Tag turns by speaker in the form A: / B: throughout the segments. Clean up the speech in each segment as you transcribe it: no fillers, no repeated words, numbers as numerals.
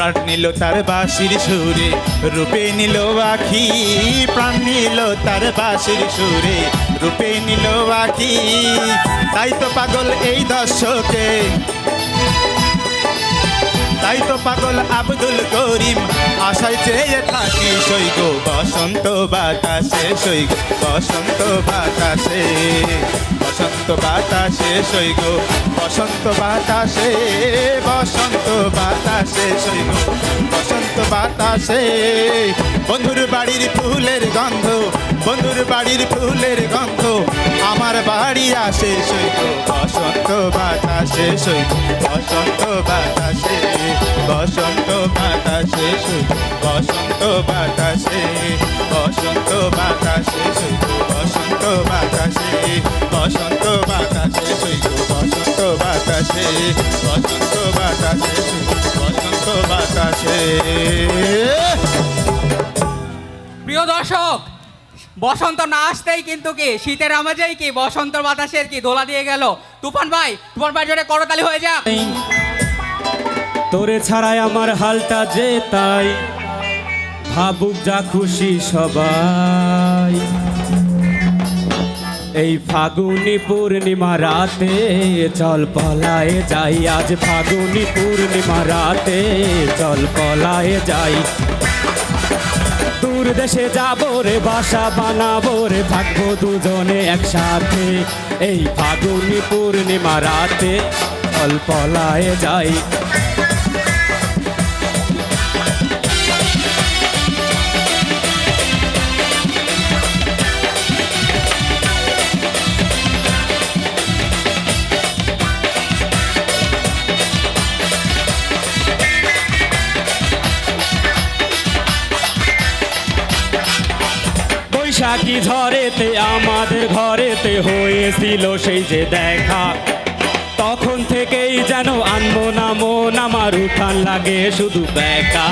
A: প্রাণ নিল তার বাঁশির সুরে, রূপে নিল আখি। প্রাণ নিল তার বাঁশির সুরে, রূপে নিল আখি। তাই তো পাগল এই দর্শকে, তাই তো পাগল আব্দুল করিম, আশায় চেয়ে থাকি সৈগ বসন্ত বাতাসে, সৈগ বসন্ত বাতাসে, বসন্ত বাতাসে সৈগ বসন্ত বাতাসে, বসন্ত বাতাসে সৈগ বসন্ত বাতাসে। বন্ধুর বাড়ির ফুলের গন্ধ, বন্ধুর বাড়ির ফুলের গন্ধ আমার বাড়ি আসে সৈগ বসন্ত বাতাসে, সৈগ বসন্ত বাতাসে, বসন্ত বাতাসে সৈগ বসন্ত বাতাসে, বসন্ত বাতাসে সৈগ বসন্ত বাতাসে, বসন্ত বাতাসে সৈগ বসন্ত বাতাসে, বসন্ত বাতাসে সৈগ বসন্ত বাতাসে।
B: প্রিয় দর্শক, বসন্ত না আসতেই কিন্তু কি শীতের আমেজেই কি বসন্ত বাতাসের কি দোলা দিয়ে গেল তুফান ভাই। তুফান ভাই জোরে করতালি হয়ে যাক।
C: তোরে ছাড়াই আমার হালটা যে তাই, ভাবুক যা খুশি সবাই। এই ফাগুনি পূর্ণিমা রাতে চল পলায়ে যাই, আজ ফাগুনি পূর্ণিমা রাতে চল পলায়ে যাই। দূর দেশে যাবো রে, বাসা বানাবো রে, থাকবো দুজনে একসাথে। এই ফাগুনি পূর্ণিমা রাতে চল পলায়ে যাই। বৈশাখী ঝড়েতে আমাদের ঘরেতে হয়েছিল সেই যে দেখা, তখন থেকেই যেন আনবো না মন, আমার উঠান লাগে শুধু বেকা,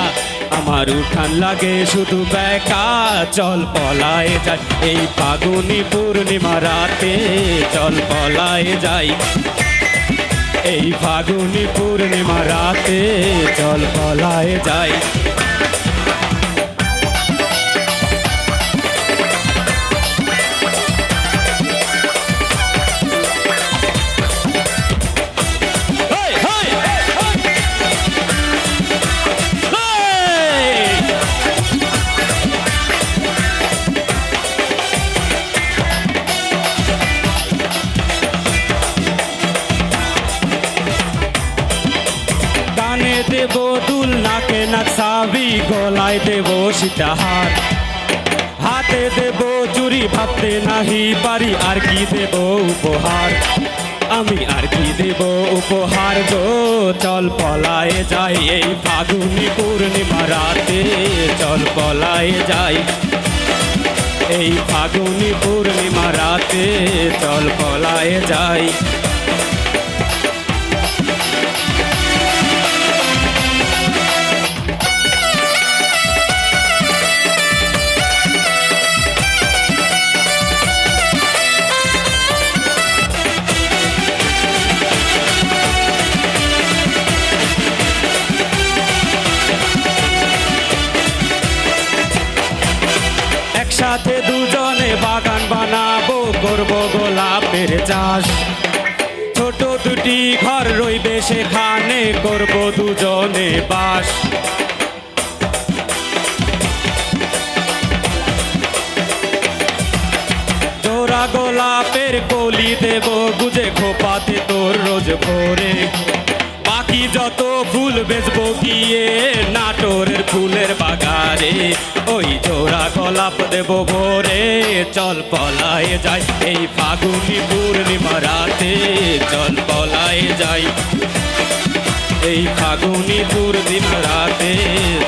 C: আমার উঠান লাগে শুধু বেকা। চল পলায়ে যাই এই ফাগুনি পূর্ণিমা রাতে, চল পলায়ে যাই এই ফাগুনি পূর্ণিমা রাতে, চল পলায়ে যাই। দেব দুল, নাকে নাকসাবি, গলায় দেব সীতাহার, হাতে দেব চুরি, ভাবতে নাহি পারি আর কি দেব উপহার, আমি আর কি দেব উপহার গো। চল পলায়ে যাই এই ফাগুনি পূর্ণিমা রাতে, চল পলায়ে যাই এই ফাগুনি পূর্ণিমা রাতে, চল পলায়ে যাই। একসাথে দুজনে বাগান বানাবো, করবো গোলাপের চাষ, ছোট দুটি ঘর রইবে সেখানে, করবো দুজনে বাস। জোড়া গোলাপের কলি দেব গুজে, খোপাতে তোর রোজ ভোরে, বাকি যত ফুল বেচবো গিয়ে নাটোরের ফুলের বাগারে, ওই জোড়া গোলাপ দেব ভোরে। চল পলায়ে যাই এই ফাগুনি পূর্ণিমা রাতে, চল পলায়ে যাই এই ফাগুনি পূর্ণিমা রাতে,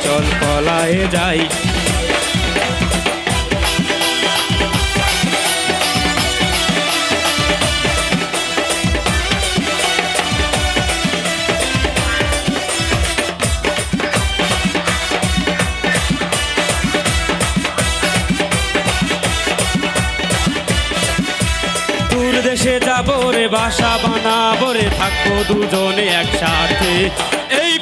C: চল পলায়ে যাই। দেশে যাবো রে, বাসা বানাবো রে, থাকবো দুজনে একসাথে। এই